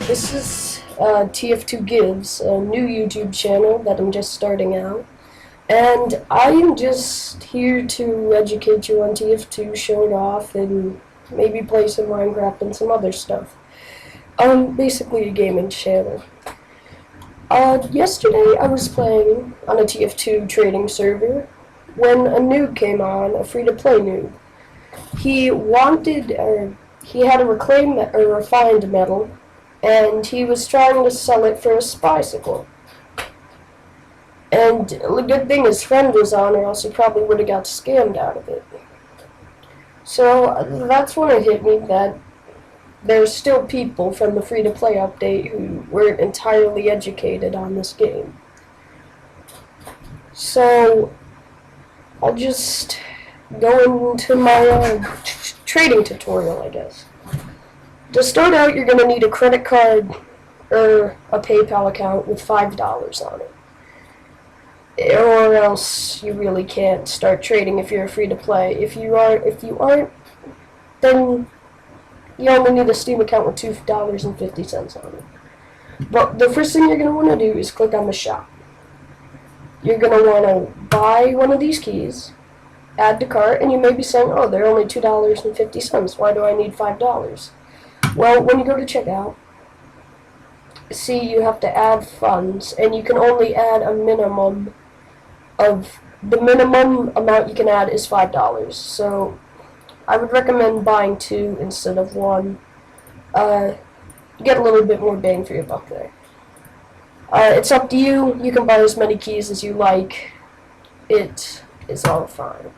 This is TF2 Gives, a new YouTube channel that I'm just starting out. And I am just here to educate you on TF2, show it off, and maybe play some Minecraft and some other stuff. Basically a gaming channel. Yesterday I was playing on a TF2 trading server when a noob came on, a free-to-play noob. He had a refined metal, and he was trying to sell it for a bicycle. And the good thing his friend was on, or else he probably would have got scammed out of it. So that's when it hit me that there's still people from the free-to-play update who weren't entirely educated on this game. So I'll just go into my trading tutorial, I guess. To start out, you're going to need a credit card or a PayPal account with $5 on it. Or else you really can't start trading if you're free to play. If you aren't, then you only need a Steam account with $2.50 on it. But the first thing you're going to want to do is click on the shop. You're going to want to buy one of these keys, add to cart, and you may be saying, oh, they're only $2.50. Why do I need $5? Well, when you go to checkout, see you have to add funds, and you can only add a minimum of, the minimum amount you can add is $5. So I would recommend buying 2 instead of 1. You get a little bit more bang for your buck there. It's up to you. You can buy as many keys as you like. It is all fine.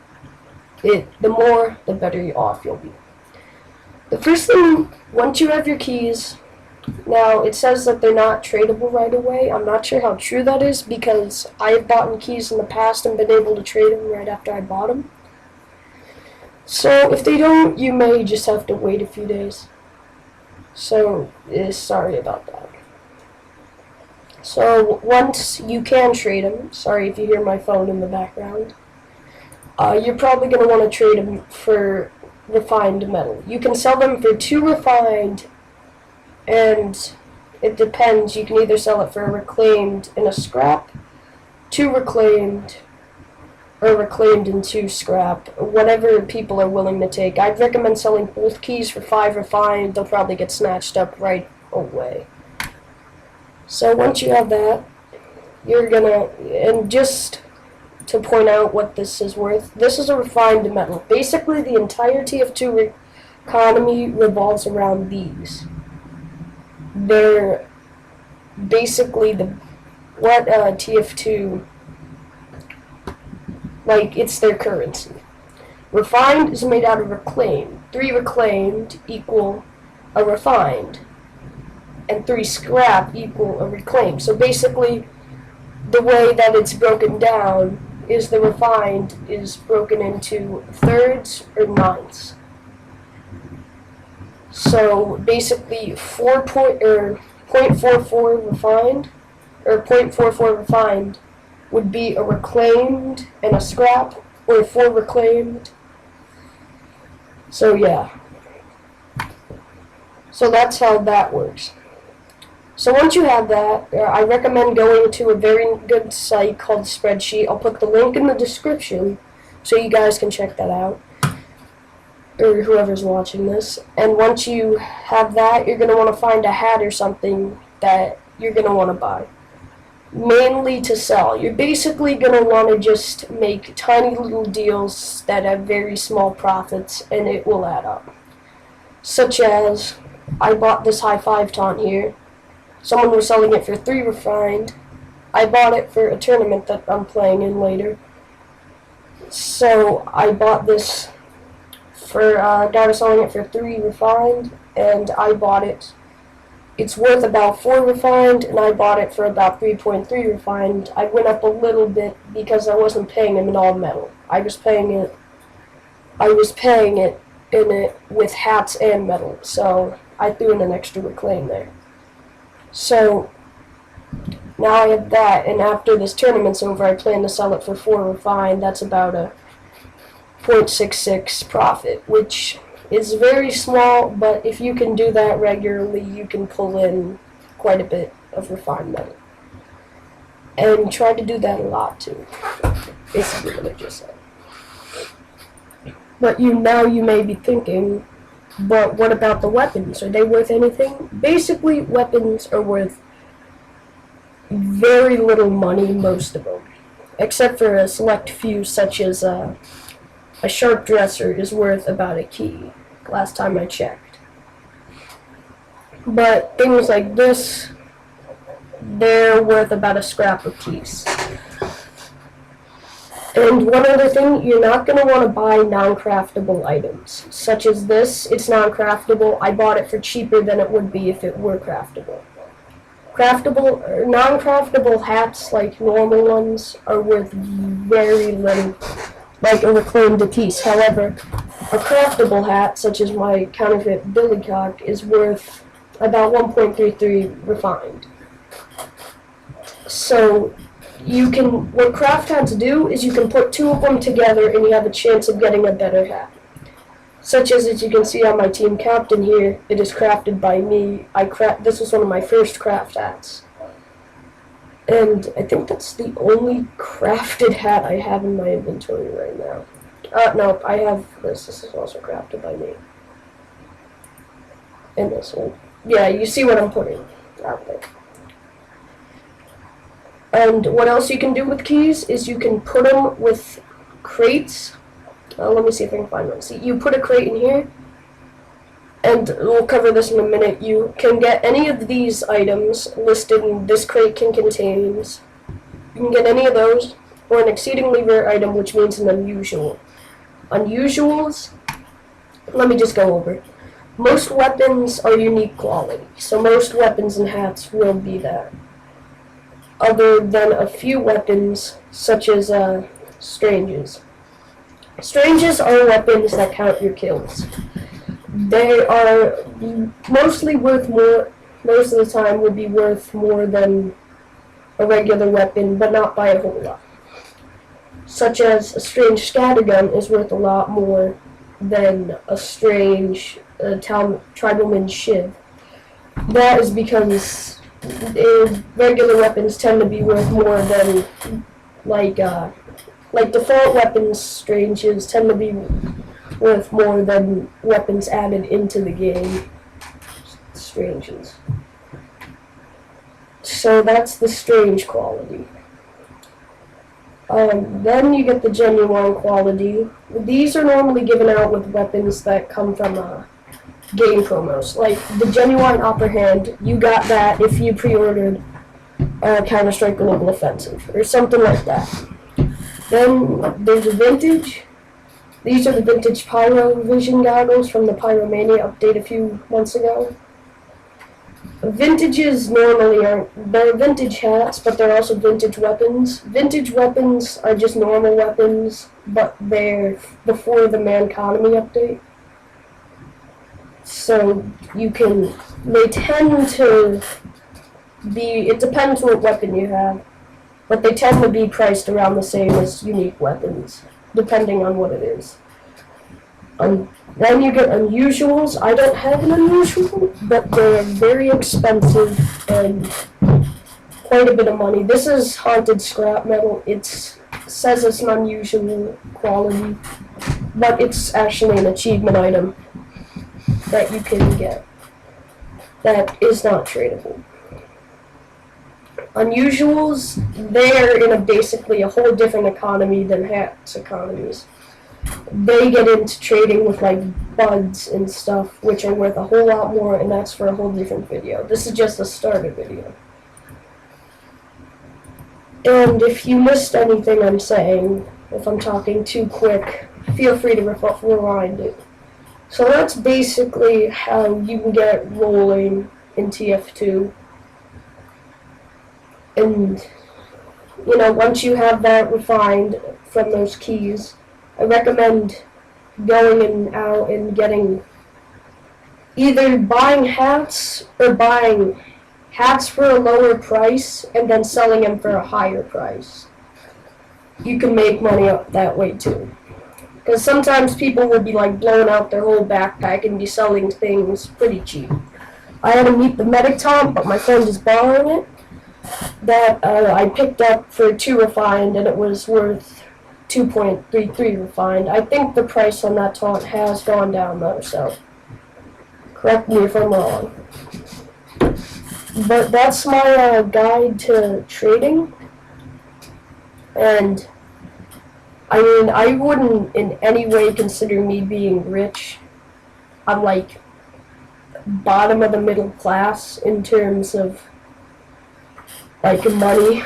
The more, the better off you'll be. The first thing, once you have your keys, now it says that they're not tradable right away. I'm not sure how true that is because I have bought keys in the past and been able to trade them right after I bought them. So if they don't, you may just have to wait a few days. So sorry about that. So once you can trade them, sorry if you hear my phone in the background, you're probably going to want to trade them for refined metal. You can sell them for 2 refined, and it depends. You can either sell it for a reclaimed and a scrap, 2 reclaimed, or reclaimed and 2 scrap, whatever people are willing to take. I'd recommend selling both keys for 5 refined. They'll probably get snatched up right away. So once you have that, you're gonna, and just to point out what this is worth, this is a refined metal. Basically, the entire TF2 economy revolves around these. They're basically what TF2, like, it's their currency. Refined is made out of reclaimed. 3 reclaimed equal a refined, and 3 scrap equal a reclaimed. So basically, the way that it's broken down is the refined is broken into thirds or ninths. So basically 0.44 refined, or 0.44 refined would be a reclaimed and a scrap, or 4 reclaimed. So yeah. So that's how that works. So once you have that, I recommend going to a very good site called Spreadsheet. I'll put the link in the description so you guys can check that out, or whoever's watching this. And once you have that, you're going to want to find a hat or something that you're going to want to buy, mainly to sell. You're basically going to want to just make tiny little deals that have very small profits, and it will add up. Such as, I bought this high 5 taunt here. Someone was selling it for 3 refined. I bought it for a tournament that I'm playing in later. So I bought this for a guy was selling it for 3 refined, and I bought it. It's worth about 4 refined, and I bought it for about 3.3 refined. I went up a little bit because I wasn't paying him in all metal. I was paying it in it with hats and metal. So I threw in an extra reclaim there. So now I have that, and after this tournament's over, I plan to sell it for 4 refined. That's about a 0.66 profit, which It's very small, but if you can do that regularly, you can pull in quite a bit of refined metal. And try to do that a lot too. Basically what I just said. But now you may be thinking, but what about the weapons? Are they worth anything? Basically, weapons are worth very little money, most of them. Except for a select few, such as a sharp dresser is worth about a key, last time I checked. But things like this, they're worth about a scrap a piece. And one other thing, you're not going to want to buy non-craftable items, such as this. It's non-craftable. I bought it for cheaper than it would be if it were craftable. Non-craftable hats, like normal ones, are worth very little, like a reclaimed a piece. However, a craftable hat, such as my counterfeit billycock, is worth about 1.33 refined. So, what craft hats do is you can put two of them together and you have a chance of getting a better hat. Such as you can see on my team captain here, it is crafted by me. This was one of my first craft hats. And I think that's the only crafted hat I have in my inventory right now. No, I have this. This is also crafted by me. And this one. Yeah, you see what I'm putting out there. And what else you can do with keys is you can put them with crates. Let me see if I can find one. See, you put a crate in here, and we'll cover this in a minute. You can get any of these items listed in this crate contains. You can get any of those, or an exceedingly rare item, which means an unusual. Unusuals, let me just go over. Most weapons are unique quality, so most weapons and hats will be that. Other than a few weapons, such as Stranges. Stranges are weapons that count your kills. They are mostly worth more, most of the time would be worth more than a regular weapon, but not by a whole lot. Such as a strange scattergun is worth a lot more than a strange tribalman shiv. That is because regular weapons tend to be worth more than, like default weapons, stranges tend to be worth more than weapons added into the game, stranges. So that's the strange quality. Then you get the genuine quality. These are normally given out with weapons that come from game promos. Like the genuine upper hand, you got that if you pre-ordered Counter-Strike Global Offensive, or something like that. Then there's a vintage. These are the vintage Pyro Vision goggles from the Pyromania update a few months ago. Vintages normally they're vintage hats, but they're also vintage weapons. Vintage weapons are just normal weapons, but they're before the Manconomy update. So they tend to be, it depends what weapon you have, but they tend to be priced around the same as unique weapons, depending on what it is. Then you get unusuals. I don't have an unusual, but they're very expensive and quite a bit of money. This is haunted scrap metal. It says it's an unusual quality, but it's actually an achievement item that you can get that is not tradable. Unusuals, they're in basically a whole different economy than hats economies. They get into trading with like buds and stuff, which are worth a whole lot more, and that's for a whole different video. This is just a starter video. And if you missed anything I'm saying, if I'm talking too quick, feel free to rewind it. So that's basically how you can get rolling in TF2. And, once you have that refined from those keys, I recommend going out and getting, either buying hats or buying hats for a lower price and then selling them for a higher price. You can make money up that way too. Because sometimes people will be like blowing out their whole backpack and be selling things pretty cheap. I had to meet the medic Tom, but my friend is borrowing it. That I picked up for 2 refined, and it was worth 2.33 refined. I think the price on that taunt has gone down though, so correct me if I'm wrong. But that's my guide to trading, and I mean, I wouldn't in any way consider me being rich. I'm like bottom of the middle class in terms of like money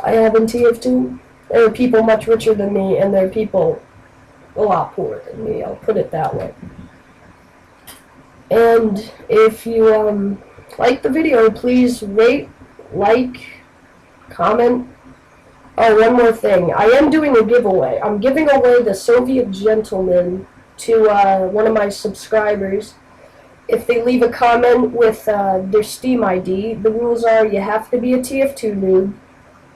I have in TF2. There are people much richer than me, and there are people a lot poorer than me, I'll put it that way. And if you like the video, please rate, like, comment. Oh, one more thing. I am doing a giveaway. I'm giving away the Soviet Gentleman to one of my subscribers. If they leave a comment with their Steam ID, the rules are you have to be a TF2 noob.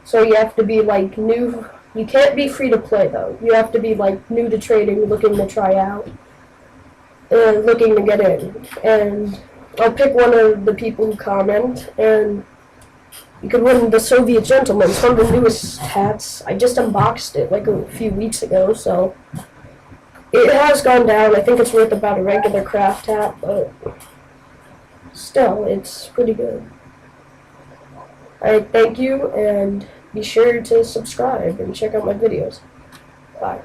So you have to be like new. You can't be free to play though. You have to be like new to trading, looking to try out, and looking to get in. And I'll pick one of the people who comment, and you could win the Soviet Gentleman. It's one of the newest hats. I just unboxed it like a few weeks ago, so it has gone down. I think it's worth about a regular craft hat, but still, it's pretty good. Alright, thank you, and be sure to subscribe and check out my videos. Bye.